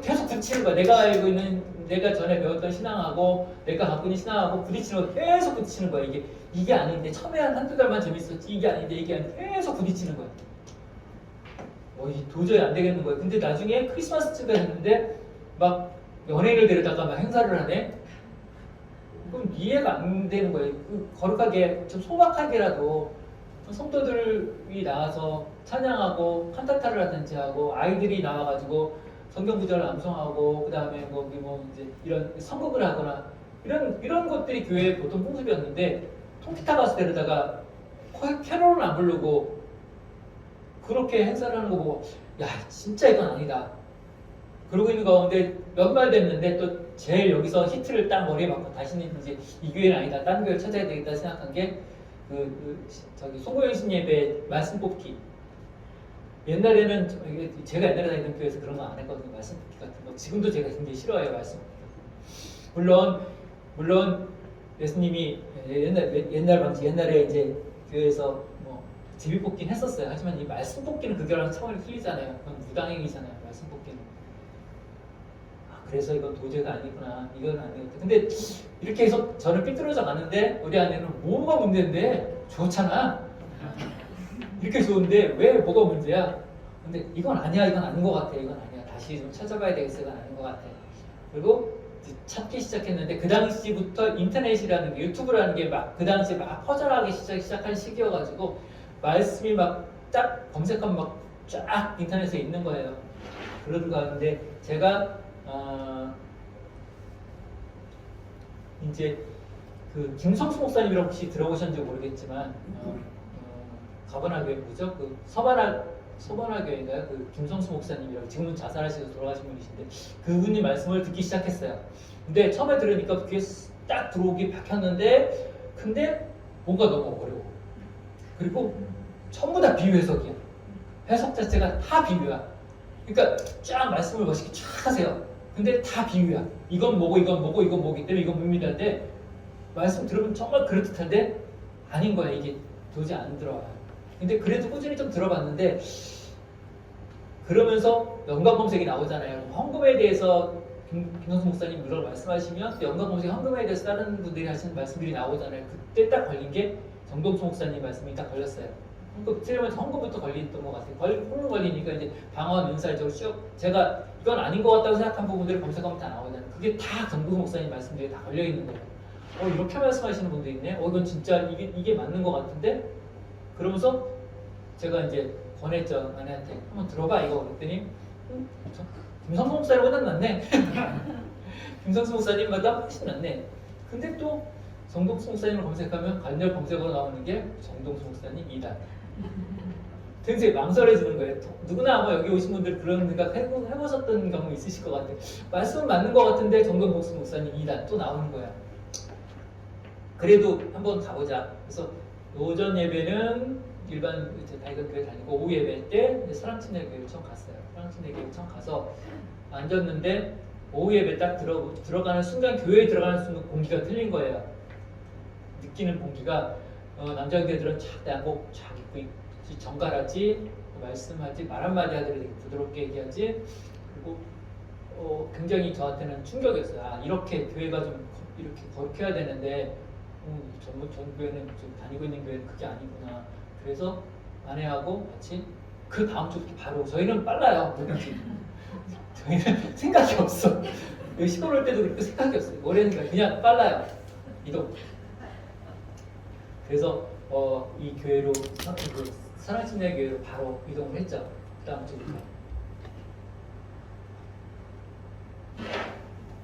계속 부딪히는 거야. 내가 알고 있는 내가 전에 배웠던 신앙하고 내가 갖고 있는 신앙하고 부딪히는 거 계속 부딪히는 거야. 이게 아닌데 처음에 한두 달만 재밌었지 이게 아닌데 계속 부딪히는 거야. 도저히 안 되겠는 거예요. 근데 나중에 크리스마스쯤에 했는데 막 연예인을 데려다가 막 행사를 하네. 그럼 이해가 안 되는 거예요. 거룩하게 좀 소박하게라도 성도들이 나와서 찬양하고 칸타타를 하든지 하고 아이들이 나와가지고 성경 구절을 암송하고 그 다음에 이제 이런 선곡을 하거나 이런 것들이 교회의 보통 풍습이었는데 통기타 가수 데려다가 캐롤은 안 부르고 그렇게 행사를 하는 거 보고 야 진짜 이건 아니다. 그러고 있는 가운데 몇 말 됐는데 또 제일 여기서 히트를 딱 머리에 맞고 다시는 이제 이 교회는 아니다. 다른 교회를 찾아야 되겠다 생각한 게 저기 송보영신 예배 말씀 뽑기. 옛날에는 제가 옛날에 다니던 교회에서 그런 거 안 했거든요. 말씀 뽑기 같은 거. 지금도 제가 굉장히 싫어해요. 말씀 뽑기. 물론 예수님이 옛날에 이제 교회에서 제비 뽑기는 했었어요. 하지만 이 말씀 뽑기는 그거랑 차원이 틀리잖아요. 그건 무당행위잖아요. 말씀 뽑기는. 그래서 이건 도저히 아니구나. 이건 안 되겠다. 근데 이렇게 해서 저는 삐뚤어져 가는데 우리 아내는 뭐가 문제인데 좋잖아. 이렇게 좋은데 왜 뭐가 문제야? 근데 이건 아니야. 이건 아닌 것 같아. 이건 아니야. 다시 좀 찾아봐야 되겠어. 이건 아닌 것 같아. 그리고 찾기 시작했는데 그 당시부터 인터넷이라는 게 유튜브라는 게 막 그 당시에 막 퍼져나가기 시작한 시기여가지고 말씀이 막 딱 검색하면 막 쫙 인터넷에 있는 거예요. 그러던 가운데 제가 이제 그 김성수 목사님이라고 혹시 들어보셨는지 모르겠지만 가버나 교회 뭐죠? 그 서바나 교회인가요? 그 김성수 목사님이라고 지금은 자살하셔서 돌아가신 분이신데 그분이 말씀을 듣기 시작했어요. 근데 처음에 들으니까 귀에 딱 들어오기 박혔는데 근데 뭔가 너무 어려워. 그리고 전부 다 비유 해석이야. 해석 자체가 다 비유야. 그러니까 쫙 말씀을 멋있게 쫙 하세요. 근데 다 비유야. 이건 뭐고 이건 뭐고 이건 뭐기 때문에 이건 뭡니다인데 말씀 들으면 정말 그럴듯한데 아닌 거야. 이게 도저히 안 들어와요. 근데 그래도 꾸준히 좀 들어봤는데 그러면서 연관검색이 나오잖아요. 헌금에 대해서 김성수 목사님 물론 말씀하시면 연관검색 헌금에 대해서 다른 분들이 하시는 말씀들이 나오잖아요. 그때 딱 걸린 게 정동수 목사님 말씀이 딱 걸렸어요. 틀리면서 헌금부터 걸렸던 것 같아요. 헌금 걸리니까 이제 방언, 은사, 제가 이건 아닌 것 같다고 생각한 부분들을 검색하면 다 나오잖아요. 그게 다 정동수 목사님 말씀들이 다 걸려 있는 거예요. 이렇게 말씀하시는 분도 있네. 이건 진짜 이게 맞는 것 같은데. 그러면서 제가 이제 권했죠. 아내한테 한번 들어봐 이거 그랬더니 김성수 목사님보다 낫네. 김성수 목사님보다 훨씬 낫네. 근데 또 정동수 목사님을 검색하면 관절 검색어로 나오는 게 정동수 목사님 2단. 굉장히 망설여지는 거예요. 누구나 아마 여기 오신 분들 그런 생각 해보셨던 경험 있으실 것 같아요. 말씀은 맞는 것 같은데 정동수 목사님 2단 또 나오는 거야. 그래도 한번 가보자. 그래서 오전 예배는 일반 다이거교회 다니고 오후 예배 때 사랑침례교회를 처음 갔어요. 사랑침례교회를 처음 가서 앉았는데 오후 예배 딱 들어가는 순간 교회에 들어가는 순간 공기가 틀린 거예요. 느끼는 공기가 남자 교회들은 착 양복 쫙 입고 정갈하지 말씀하지 말 한마디 하더라도 되게 부드럽게 얘기하지 그리고 굉장히 저한테는 충격이었어요. 아 이렇게 교회가 좀 이렇게 거룩해야 되는데 전 교회는 좀 다니고 있는 교회는 그게 아니구나. 그래서 아내하고 같이 그 다음 주 바로 저희는 빨라요. 저희는 생각이 없어. 시골 올 때도 그렇게 생각이 없어요. 올해는 그냥 빨라요. 이동. 그래서 이 교회로 사랑침례교회로 바로 이동을 했죠. 그 다음 주부터.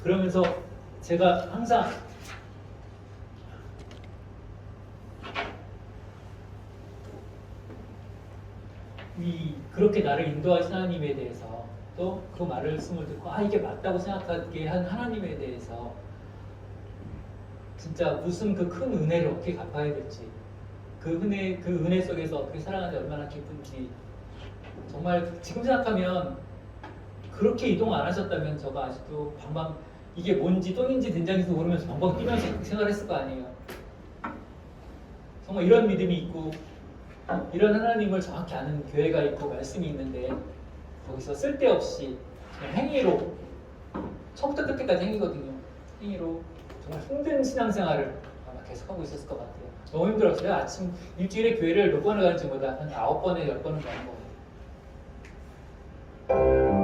그러면서 제가 항상 그렇게 나를 인도하신 하나님에 대해서 또 그 말씀을 듣고 이게 맞다고 생각하게 한 하나님에 대해서 진짜 무슨 그 큰 은혜를 어떻게 갚아야 될지 그 은혜 속에서 어떻게 살아가는지 얼마나 기쁜지 정말 지금 생각하면 그렇게 이동 안 하셨다면 저가 아직도 방방 이게 뭔지 똥인지 된장인지 모르면서 방방 뛰면서 생활했을 거 아니에요. 정말 이런 믿음이 있고 이런 하나님을 정확히 아는 교회가 있고 말씀이 있는데 거기서 쓸데없이 그냥 행위로 처음부터 끝까지 행위거든요. 행위로 정말 힘든 신앙생활을 아마 계속하고 있었을 것 같아요. 너무 힘들었어요. 아침 일주일에 교회를 몇 번을 가는지 보다 한 9번에 10번은 가는 것 같아요.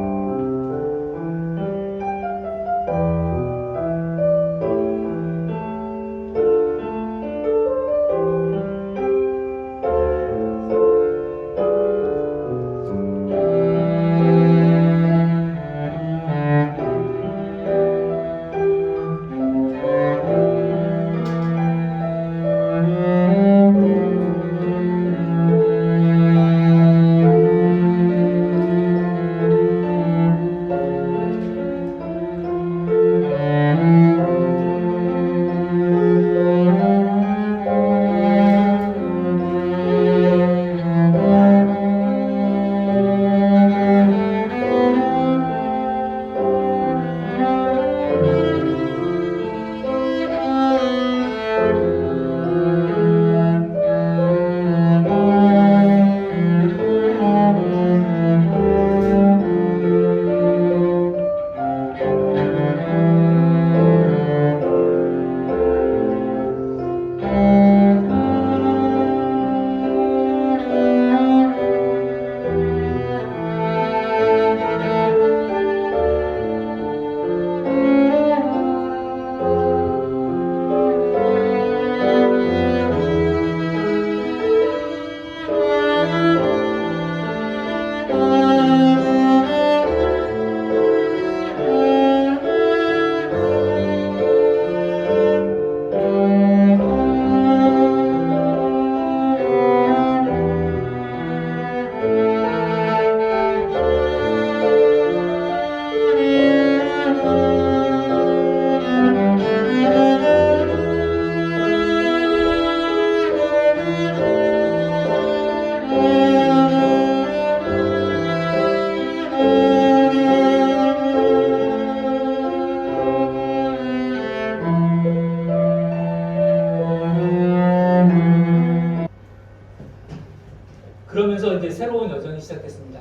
그러면서 이제 새로운 여정이 시작됐습니다.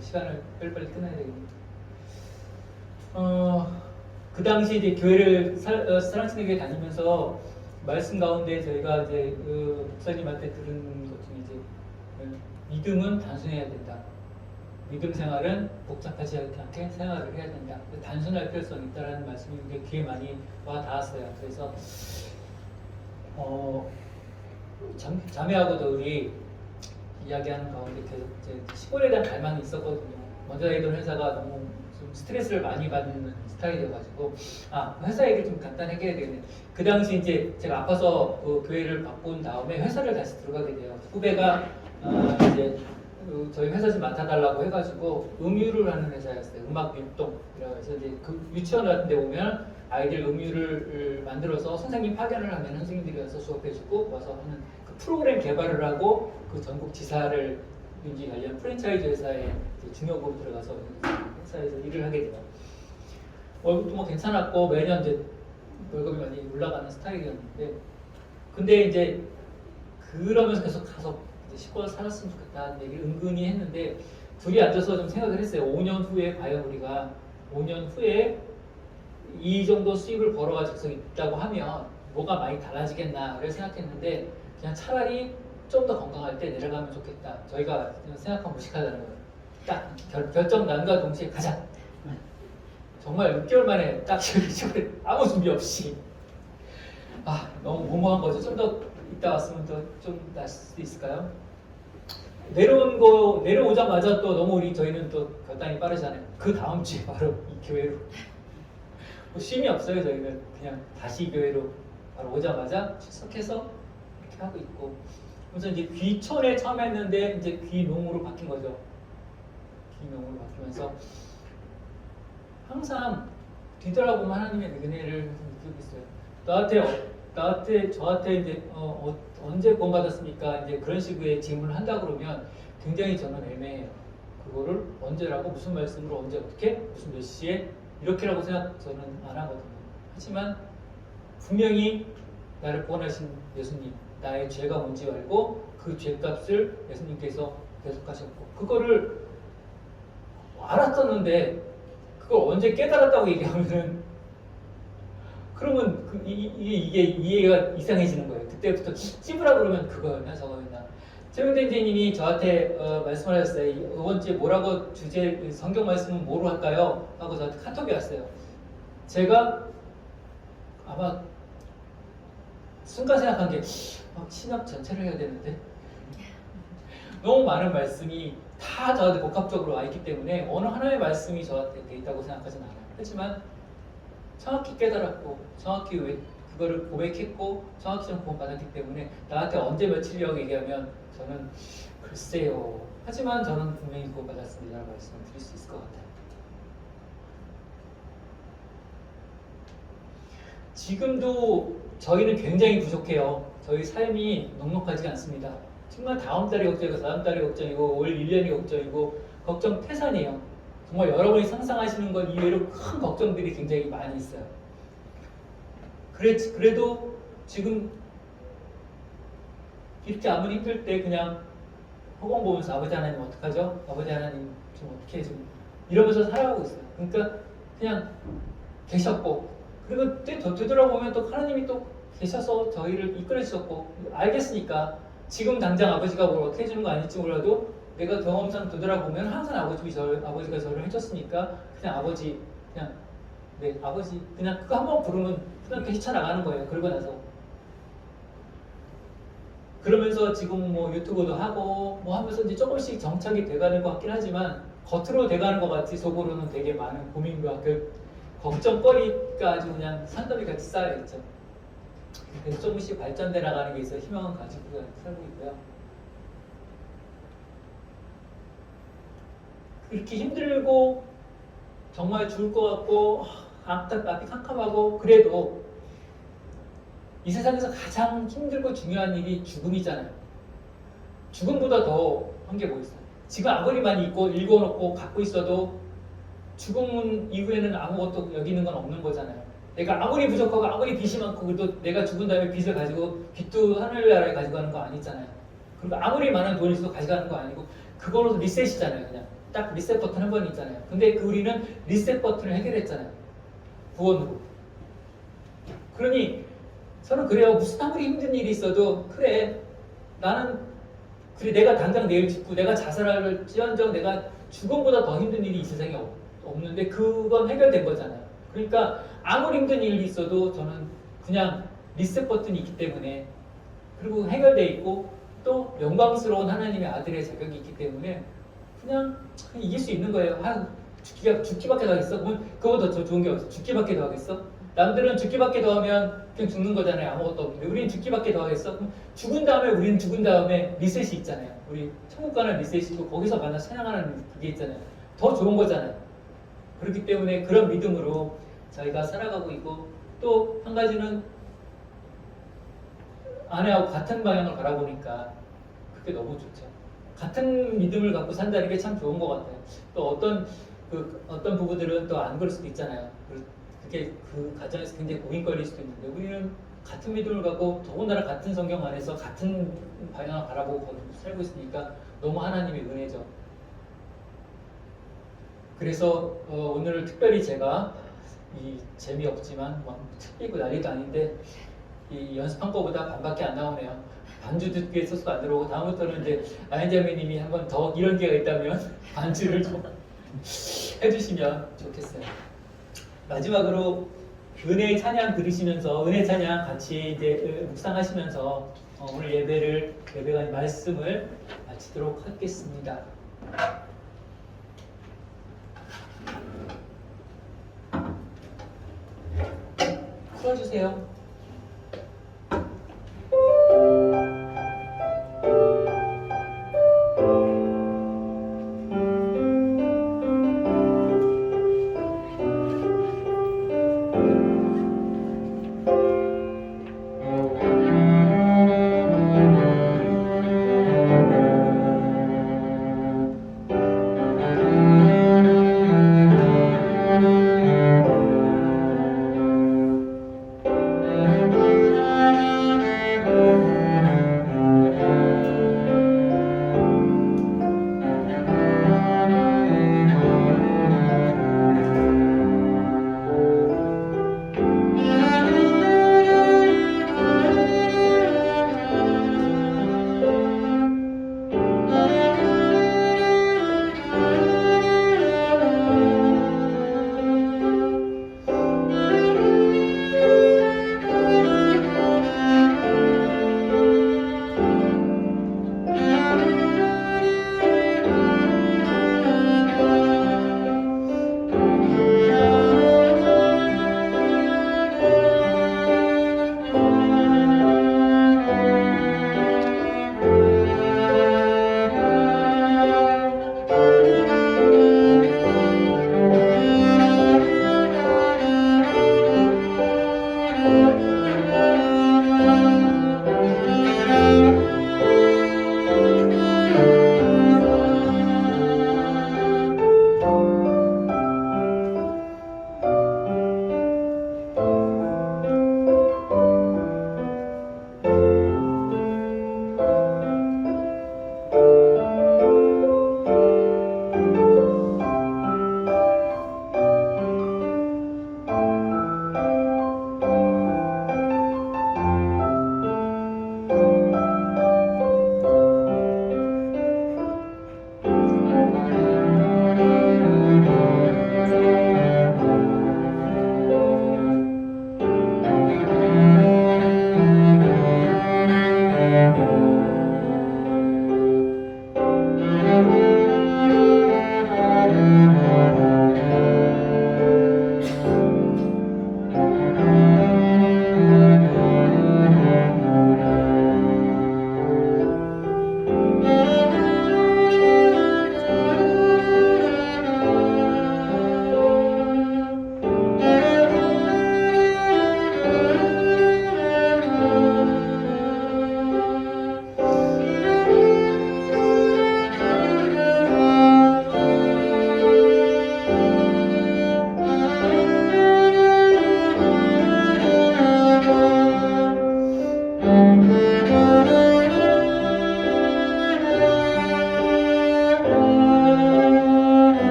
시간을 빨리빨리 끝내야 되겠네요. 그 당시 이제 교회를 사랑치는 교회 다니면서 말씀 가운데 저희가 이제 목사님한테 들은 것 중에 이제 믿음은 단순해야 된다. 믿음 생활은 복잡하지 않게 생활을 해야 된다. 단순할 필요성이 있다라는 말씀이 귀에 많이 와 닿았어요. 그래서 자매하고도 우리 이야기하는 가운데 계속 이제 시골에 대한 갈망이 있었거든요. 먼저 다니던 회사가 너무 좀 스트레스를 많이 받는 스타일이어가지고 회사 얘기 좀 간단하게 해야 되겠네요. 그 당시 이제 제가 아파서 그 교회를 바꾼 다음에 회사를 다시 들어가게 돼요. 후배가 이제 저희 회사 좀 맡아달라고 해가지고 음유를 하는 회사였어요. 음악 율동이라고 해서 이제 그 유치원 같은 데 오면 아이들 음유를 만들어서 선생님 파견을 하면 선생님들이 와서 수업해주고 와서 하는 그 프로그램 개발을 하고 그 전국 지사를 인지 관련 프랜차이즈 회사에 중역으로 들어가서 회사에서 일을 하게 돼요. 월급도 뭐 괜찮았고 매년 이제 월급이 많이 올라가는 스타일이었는데 근데 이제 그러면서 계속 가서 시골 살았으면 좋겠다는 얘기를 은근히 했는데 둘이 앉아서 좀 생각을 했어요. 5년 후에 과연 우리가 5년 후에 이 정도 수입을 벌어가지고 계속 있다고 하면 뭐가 많이 달라지겠나를 생각했는데 그냥 차라리 좀 더 건강할 때 내려가면 좋겠다. 저희가 생각하면 무식하다는 거예요. 딱 결정 난과 동시에 가자. 정말 6개월 만에 딱 시골에 아무 준비 없이 너무 무모한 거죠. 좀 더 이따 왔으면 더 좀 나을 수도 있을까요? 내려오자마자 또 너무 저희는 또 결단이 빠르잖아요. 그 다음 주에 바로 이 교회로 쉼이 없어요. 저희는 그냥 다시 이 교회로 바로 오자마자 출석해서 이렇게 하고 있고 그래서 이제 귀촌에 처음 했는데 이제 귀농으로 바뀐 거죠. 귀농으로 바뀌면서 항상 뒤돌아보면 하나님의 은혜를 느끼고 있어요. 저한테 이제 언제 구원받았습니까? 이제 그런 식의 질문을 한다 그러면 굉장히 저는 애매해요. 그거를 언제라고 무슨 말씀으로 언제 어떻게 무슨 몇 시에 이렇게라고 생각 저는 안 하거든요. 하지만 분명히 나를 구원하신 예수님, 나의 죄가 뭔지 알고 그 죄값을 예수님께서 대속하셨고 그거를 알았었는데 그걸 언제 깨달았다고 얘기하면은 그러면 이게 이해가 이상해지는 거예요. 그때부터 찝으라 그러면 그거였나 저거였나. 최명대님이 저한테 말씀을 하셨어요. 이번 주에 뭐라고 주제 성경 말씀은 뭐로 할까요? 하고 저한테 카톡이 왔어요. 제가 아마 순간 생각한 게 신학 전체를 해야 되는데 너무 많은 말씀이 다 저한테 복합적으로 와 있기 때문에 어느 하나의 말씀이 저한테 돼 있다고 생각하진 않아요. 하지만 정확히 깨달았고 정확히 그거를 고백했고 정확히 좀 구원받았기 때문에 나한테 언제 며칠이라고 얘기하면 저는 글쎄요. 하지만 저는 분명히 구원받았습니다라고 말씀을 드릴 수 있을 것 같아요. 지금도 저희는 굉장히 부족해요. 저희 삶이 넉넉하지 않습니다. 정말 다음 달이 걱정이고 다음 달이 걱정이고 올 1년이 걱정이고 걱정 태산이에요. 정말 여러분이 상상하시는 것 이외로 큰 걱정들이 굉장히 많이 있어요. 그래도 지금 이렇게 아무리 힘들 때 그냥 허공 보면서 아버지 하나님 어떡하죠? 아버지 하나님 좀 어떻게 좀 이러면서 살아가고 있어요. 그러니까 그냥 계셨고 그리고 되돌아보면 또 하나님이 또 계셔서 저희를 이끌어 주셨고 알겠으니까 지금 당장 아버지가 뭘 어떻게 해주는 거 아닐지 몰라도 내가 경험상 되돌아보면 항상 아버지가 저를 해줬으니까 그냥 아버지 그냥 네 아버지 그냥 그거 한번 부르면 그냥 헤쳐나가는 거예요. 그러고 나서 그러면서 지금 뭐 유튜브도 하고 뭐 하면서 이제 조금씩 정착이 돼가는 것 같긴 하지만 겉으로 돼가는 것 같지 속으로는 되게 많은 고민과 걱정거리가 아주 그냥 산더미 같이 쌓여있죠. 그래서 조금씩 발전돼 나가는 게 있어서 희망을 가지고 살고 있고요. 이렇게 힘들고 정말 죽을 것 같고 앞이 캄캄하고 그래도 이 세상에서 가장 힘들고 중요한 일이 죽음이잖아요. 죽음보다 더 한 게 뭐 있어요? 지금 아무리 많이 읽어놓고 갖고 있어도 죽음 이후에는 아무것도 여기는 건 없는 거잖아요. 내가 아무리 부족하고 아무리 빚이 많고 그래도 내가 죽은 다음에 빚을 가지고 빚도 하늘나라에 가지고 가는 거 아니잖아요. 그리고 아무리 많은 돈이 있어도 가져가는 거 아니고 그걸로 리셋이잖아요. 그냥 딱 리셋 버튼 한 번 있잖아요. 근데 그 우리는 리셋 버튼을 해결했잖아요. 구원으로. 그러니 저는 그래요. 무슨 아무리 힘든 일이 있어도 그래 나는 그래 내가 당장 내일 죽고 내가 자살할 지언정 내가 죽음보다 더 힘든 일이 이 세상에 없는데 그건 해결된 거잖아요. 그러니까 아무리 힘든 일이 있어도 저는 그냥 리셋 버튼이 있기 때문에 그리고 해결돼 있고 또 영광스러운 하나님의 아들의 자격이 있기 때문에 그냥 이길 수 있는 거예요. 죽기밖에 더 하겠어? 그럼 그거보다 더 좋은 게 없어. 죽기밖에 더 하겠어? 남들은 죽기밖에 더 하면 그냥 죽는 거잖아요. 아무것도 없는데 우리는 죽기밖에 더 하겠어? 그럼 죽은 다음에 우리는 죽은 다음에 리셋이 있잖아요. 우리 천국 가는 리셋이 있고 거기서 만나 찬양하는 그게 있잖아요. 더 좋은 거잖아요. 그렇기 때문에 그런 믿음으로 저희가 살아가고 있고 또 한 가지는 아내하고 같은 방향을 바라보니까 그게 너무 좋죠. 같은 믿음을 갖고 산다는 게 참 좋은 것 같아요. 또 어떤 부부들은 또 안 그럴 수도 있잖아요. 그게 그 가정에서 굉장히 고민거리일 수도 있는데 우리는 같은 믿음을 갖고 더군다나 같은 성경 안에서 같은 방향을 바라보고 살고 있으니까 너무 하나님의 은혜죠. 그래서 오늘 특별히 제가 이 재미없지만 막 틀리고 난리도 아닌데 이 연습한 거보다 반밖에 안 나오네요. 반주 듣기 위해서도 안 들어오고 다음부터는 이제 아현자매님이 한번 더 이런 기회가 있다면 반주를 좀 해주시면 좋겠어요. 마지막으로 은혜 찬양 들으시면서 은혜 찬양 같이 이제 묵상하시면서 오늘 예배가 말씀을 마치도록 하겠습니다. 풀어주세요.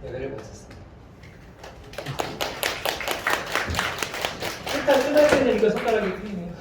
예배를 마쳤습니다. 일단 끝날 때는 이거 손가락이 풀리네요.